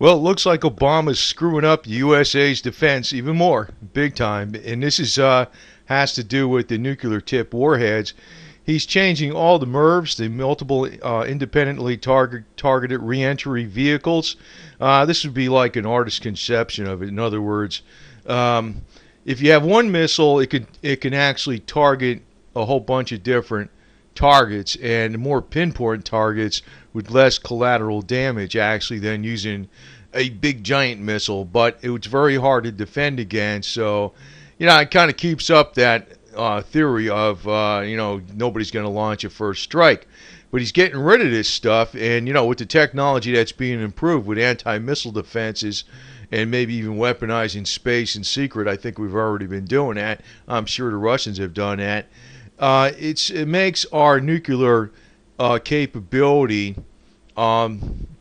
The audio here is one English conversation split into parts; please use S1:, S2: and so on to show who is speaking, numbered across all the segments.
S1: Well, it looks like Obama's screwing up the USA's defense even more, big time. And this is has to do with the nuclear tip warheads. He's changing all the MIRVs, the multiple independently targeted reentry vehicles. This would be like an artist's conception of it. In other words, um, if you have one missile, it can actually target a whole bunch of different targets and more pinpoint targets with less collateral damage actually than using a big giant missile. But it's very hard to defend against. So, it kind of keeps up that theory of nobody's going to launch a first strike. But he's getting rid of this stuff, and with the technology that's being improved with anti-missile defenses and maybe even weaponizing space in secret, I think we've already been doing that. I'm sure the Russians have done that. It makes our nuclear capability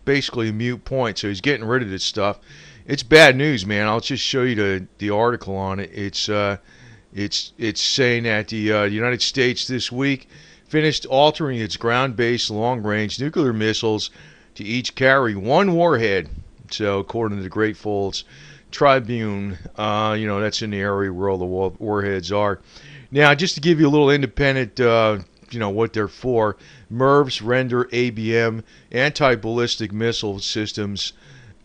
S1: basically a mute point. So he's getting rid of this stuff. It's bad news, man. I'll just show you the article on it. It's saying that the United States this week finished altering its ground-based long-range nuclear missiles to each carry one warhead. So according to the Great Falls Tribune, that's in the area where all the warheads are. Now, just to give you a little independent, what they're for, MIRVs render ABM anti-ballistic missile systems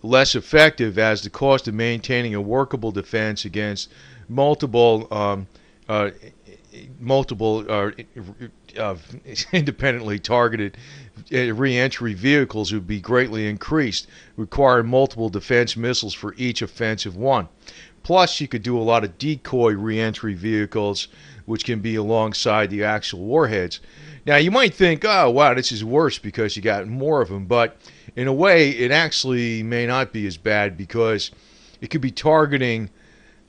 S1: less effective as the cost of maintaining a workable defense against multiple independently targeted re-entry vehicles would be greatly increased, requiring multiple defense missiles for each offensive one. Plus, you could do a lot of decoy re-entry vehicles, which can be alongside the actual warheads. Now, you might think, oh, wow, this is worse because you got more of them. But in a way, it actually may not be as bad because it could be targeting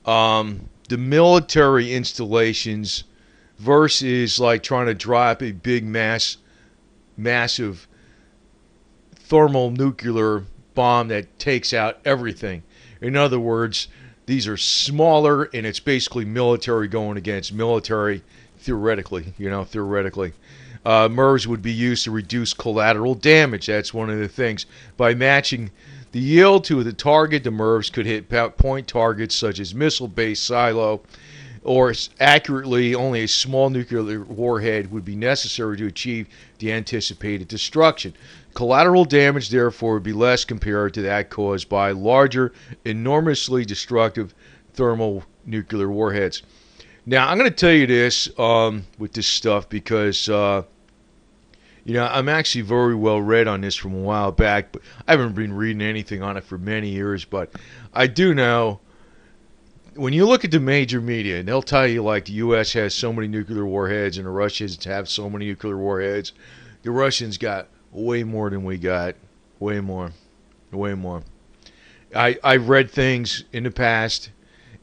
S1: the military installations versus like trying to drop a big massive thermonuclear bomb that takes out everything. In other words, these are smaller, and it's basically military going against military, theoretically. MIRVs would be used to reduce collateral damage. That's one of the things. By matching the yield to the target, the MIRVs could hit point targets such as missile-based silo, or accurately, only a small nuclear warhead would be necessary to achieve the anticipated destruction. Collateral damage, therefore, would be less compared to that caused by larger, enormously destructive thermonuclear warheads. Now, I'm going to tell you this with this stuff because, I'm actually very well read on this from a while back, but I haven't been reading anything on it for many years. But I do know when you look at the major media, and they'll tell you like the U.S. has so many nuclear warheads and the Russians have so many nuclear warheads. The Russians got way more than we got. Way more. I've read things in the past,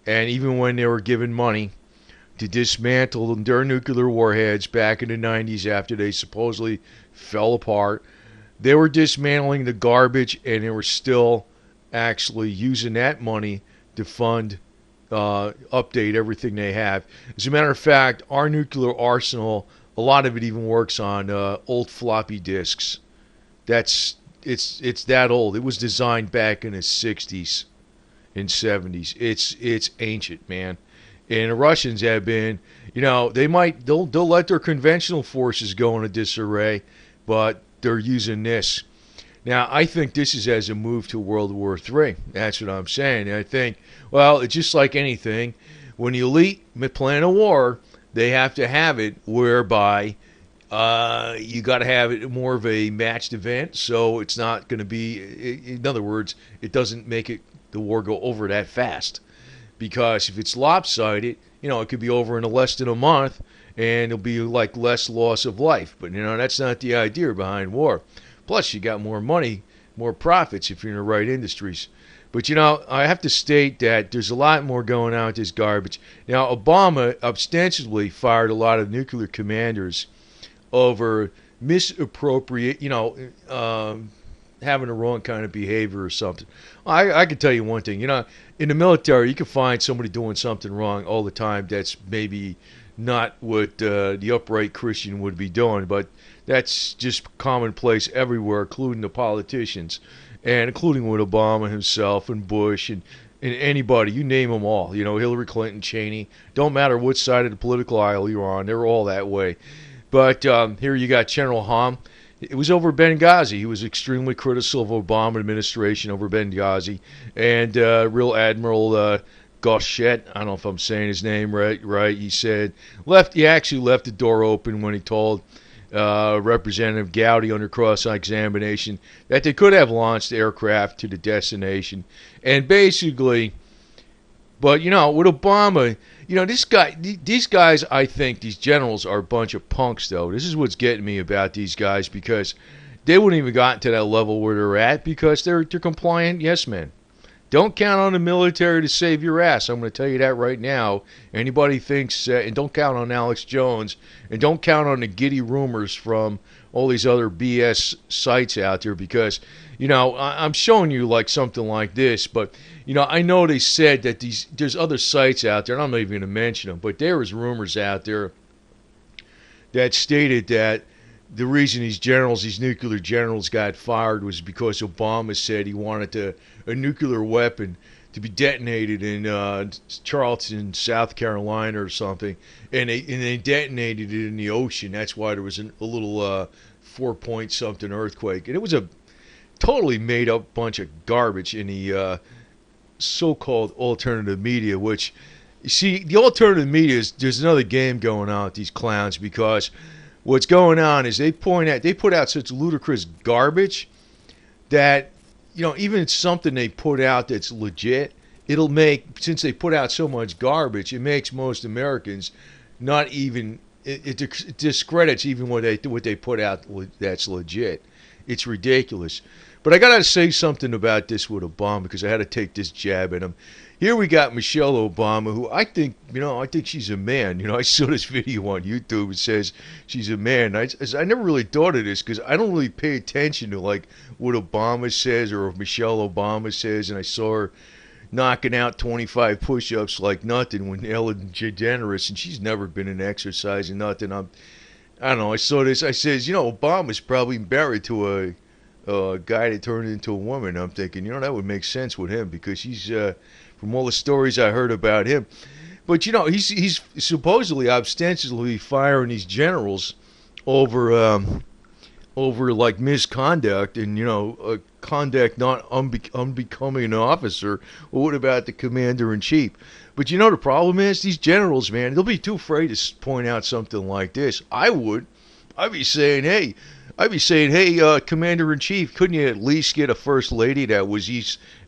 S1: and even when they were given money to dismantle their nuclear warheads back in the 90s after they supposedly fell apart, they were dismantling the garbage, and they were still actually using that money to fund, update everything they have. As a matter of fact, our nuclear arsenal, a lot of it even works on old floppy disks. It's that old. It was designed back in the 60s and 70s. It's ancient, man. And the Russians have been, they'll let their conventional forces go into disarray, but they're using this. Now, I think this is as a move to World War III. That's what I'm saying. And I think, well, it's just like anything. When the elite plan a war, they have to have it whereby you got to have it more of a matched event, so it's not going to be, in other words, it doesn't make the war go over that fast. Because if it's lopsided, it could be over in less than a month, and it'll be like less loss of life. But, that's not the idea behind war. Plus, you got more money, more profits if you're in the right industries. But, I have to state that there's a lot more going on with this garbage. Now, Obama ostensibly fired a lot of nuclear commanders over misappropriate, having the wrong kind of behavior or something. I can tell you one thing. In the military, you can find somebody doing something wrong all the time that's maybe not what the upright Christian would be doing. But That's just commonplace everywhere, including the politicians, and including with Obama himself and Bush and anybody, you name them all. You know, Hillary Clinton, Cheney. Don't matter which side of the political aisle you're on, they're all that way. But here you got General Hom. It was over Benghazi. He was extremely critical of Obama administration over Benghazi, and Real Admiral Gauchet, I don't know if I'm saying his name right. He said he actually left the door open when he told Representative Gowdy under cross-examination that they could have launched aircraft to the destination, and basically, but with Obama, these guys, I think these generals are a bunch of punks, though. This is what's getting me about these guys, because they wouldn't even gotten to that level where they're at because they're compliant yes men. Don't count on the military to save your ass. I'm going to tell you that right now. Anybody thinks, and don't count on Alex Jones, and don't count on the giddy rumors from all these other BS sites out there, because, I'm showing you like something like this, but, I know they said that there's other sites out there, and I'm not even going to mention them, but there was rumors out there that stated that the reason these nuclear generals got fired was because Obama said he wanted a nuclear weapon to be detonated in Charleston, South Carolina or something, and they detonated it in the ocean. That's why there was a little 4-point something earthquake. And it was a totally made up bunch of garbage in the so-called alternative media, which, you see, the alternative media there's another game going on with these clowns, because what's going on is they put out such ludicrous garbage that, even it's something they put out that's legit, since they put out so much garbage, it makes most Americans not even, it discredits even what they put out that's legit. It's ridiculous. But I got to say something about this with Obama, because I had to take this jab at him. Here we got Michelle Obama, who I think she's a man. I saw this video on YouTube. It says she's a man. I never really thought of this, because I don't really pay attention to like what Obama says or what Michelle Obama says. And I saw her knocking out 25 push-ups like nothing when Ellen DeGeneres, and she's never been in exercise and nothing. I don't know. I saw this. I says, Obama's probably married to a guy that turned into a woman. I'm thinking, that would make sense with him, because he's from all the stories I heard about him. But he's supposedly ostensibly firing these generals over like misconduct and conduct not unbecoming an officer. Well, what about the commander in chief? But the problem is these generals, man, they'll be too afraid to point out something like this. I'd be saying, hey, Commander-in-Chief, couldn't you at least get a First Lady that was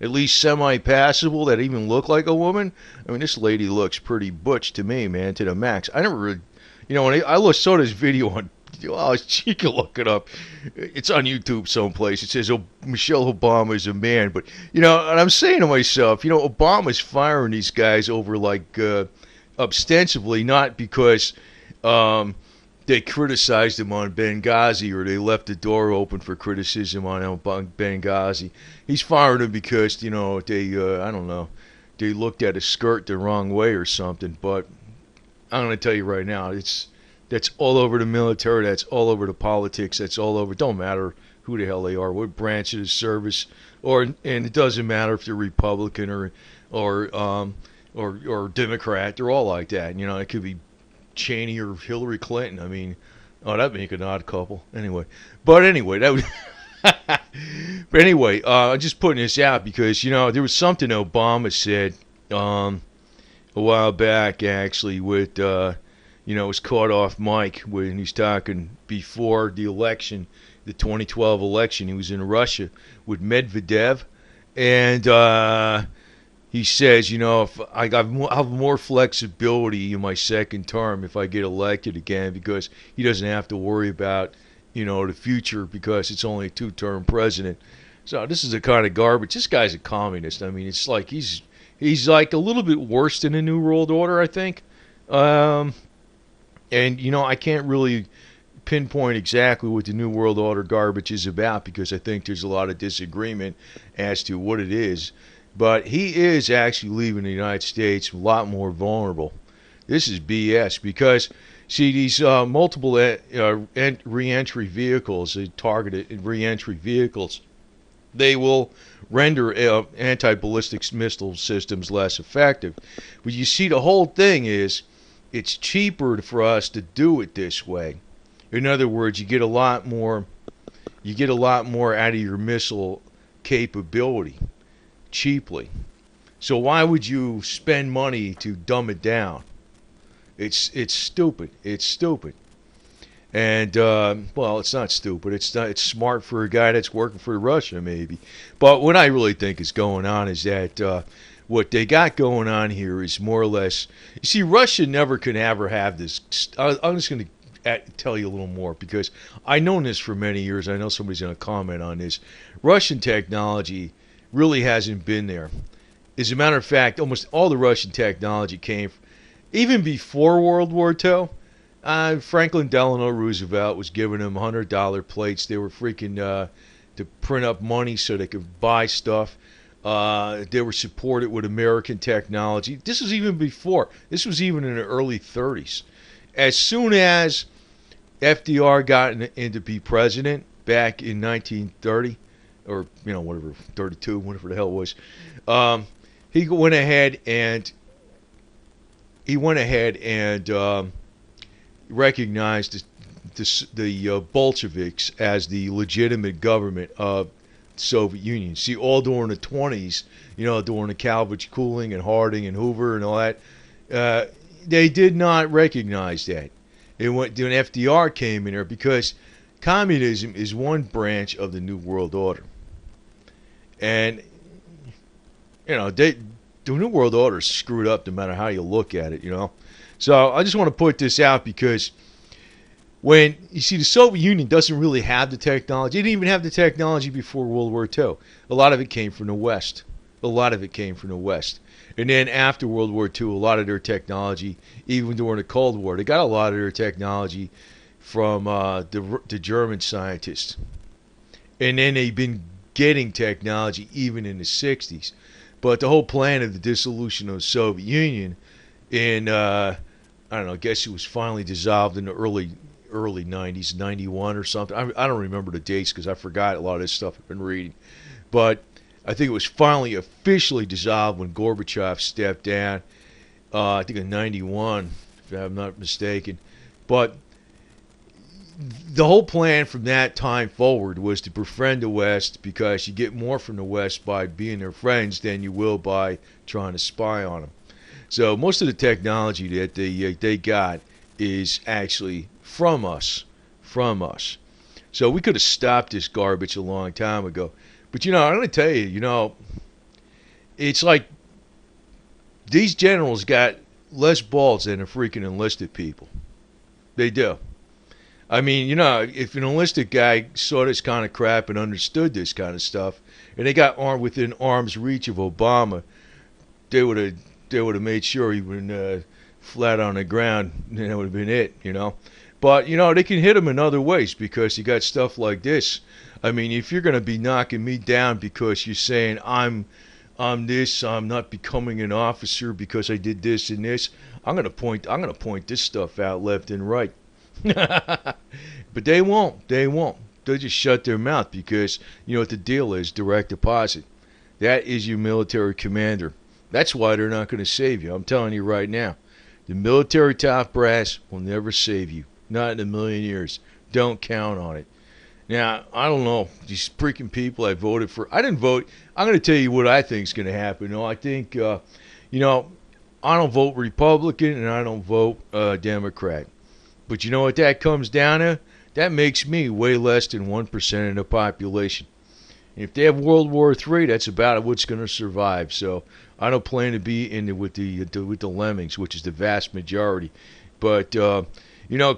S1: at least semi-passable, that even looked like a woman? I mean, this lady looks pretty butch to me, man, to the max. I never really, when I saw this video on, you can look it up. It's on YouTube someplace. It says, Michelle Obama is a man. But, and I'm saying to myself, Obama's firing these guys over, like, ostensibly, not because they criticized him on Benghazi, or they left the door open for criticism on Benghazi. He's firing them because, they, I don't know, they looked at his skirt the wrong way or something. But I'm going to tell you right now, that's all over the military, that's all over the politics, that's all over. It don't matter who the hell they are, what branch of the service, and it doesn't matter if they're Republican or Democrat. They're all like that. It could be Cheney or Hillary Clinton. I mean, that'd make an odd couple. But anyway, that was. But anyway, I'm just putting this out because there was something Obama said a while back, actually, with it was caught off mic when he's talking before the election, the 2012 election. He was in Russia with Medvedev, and he says, if I'll have more flexibility in my second term if I get elected again, because he doesn't have to worry about, the future, because it's only a 2-term president. So this is the kind of garbage. This guy's a communist. I mean, it's like he's like a little bit worse than the New World Order, I think. And, I can't really pinpoint exactly what the New World Order garbage is about, because I think there's a lot of disagreement as to what it is. But he is actually leaving the United States a lot more vulnerable. This is BS, because, See, these multiple re-entry vehicles, targeted re-entry vehicles, they will render anti-ballistic missile systems less effective. But you see, the whole thing is it's cheaper for us to do it this way. In other words, you get a lot more. You get a lot more out of your missile capability cheaply. So why would you spend money to dumb it down? It's stupid. It's stupid. And well, it's not stupid. It's smart for a guy that's working for Russia, maybe. But what I really think is going on is that what they got going on here is more or less. You see, Russia never could ever have this. I'm just going to tell you a little more because I've known this for many years. I know somebody's going to comment on this. Russian technology really hasn't been there. As a matter of fact, almost all the Russian technology came even before World War II. Franklin Delano Roosevelt was giving them $100 plates. They were freaking to print up money so they could buy stuff. They were supported with American technology. This was even before. This was even in the early 30s. As soon as FDR got in to be president back in 1930, or whatever, 32, whatever the hell it was, he went ahead and recognized the Bolsheviks as the legitimate government of the Soviet Union. See, all during the 20s, during the Calvich Cooling and Harding and Hoover and all that, they did not recognize that. It went when FDR came in there because communism is one branch of the New World Order, and the New World Order is screwed up no matter how you look at it. So I just want to put this out because when you see the Soviet Union doesn't really have the technology. It didn't even have the technology before World War II. A lot of it came from the West. And then after World War II, a lot of their technology, even during the Cold War, they got a lot of their technology from the German scientists. And then they've been getting technology even in the 60s. But the whole plan of the dissolution of the Soviet Union in, I guess it was finally dissolved in the early 90s, 91 or something. I don't remember the dates because I forgot a lot of this stuff I've been reading. But I think it was finally officially dissolved when Gorbachev stepped down, I think in 91, if I'm not mistaken. But the whole plan from that time forward was to befriend the West because you get more from the West by being their friends than you will by trying to spy on them. So most of the technology that they got is actually from us. So we could have stopped this garbage a long time ago. But I'm going to tell you, it's like these generals got less balls than the freaking enlisted people. They do. I mean, if an enlisted guy saw this kind of crap and understood this kind of stuff, and they got within arm's reach of Obama, they would have made sure he went flat on the ground, and that would have been it, But, they can hit him in other ways because you got stuff like this. I mean, if you're going to be knocking me down because you're saying I'm not becoming an officer because I did this and this, I'm going to point this stuff out left and right. But they won't. They'll just shut their mouth because what the deal is, direct deposit. That is your military commander. That's why they're not going to save you. I'm telling you right now. The military top brass will never save you. Not in a million years. Don't count on it. Now, I don't know. These freaking people I voted for. I didn't vote. I'm going to tell you what I think is going to happen. I think, I don't vote Republican and I don't vote Democrat. But you know what that comes down to? That makes me way less than 1% of the population. And if they have World War III, that's about what's going to survive. So I don't plan to be in with the lemmings, which is the vast majority. But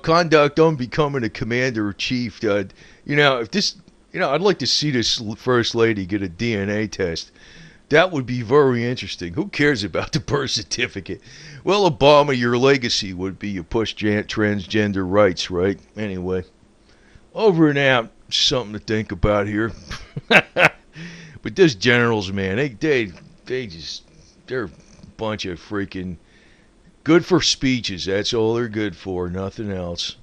S1: conduct on becoming a commander or chief. If this, I'd like to see this first lady get a DNA test. That would be very interesting. Who cares about the birth certificate? Well, Obama, your legacy would be you push transgender rights, right? Anyway, over and out. Something to think about here. But those generals, man, they're a bunch of freaking Good for speeches. That's all they're good for. Nothing else.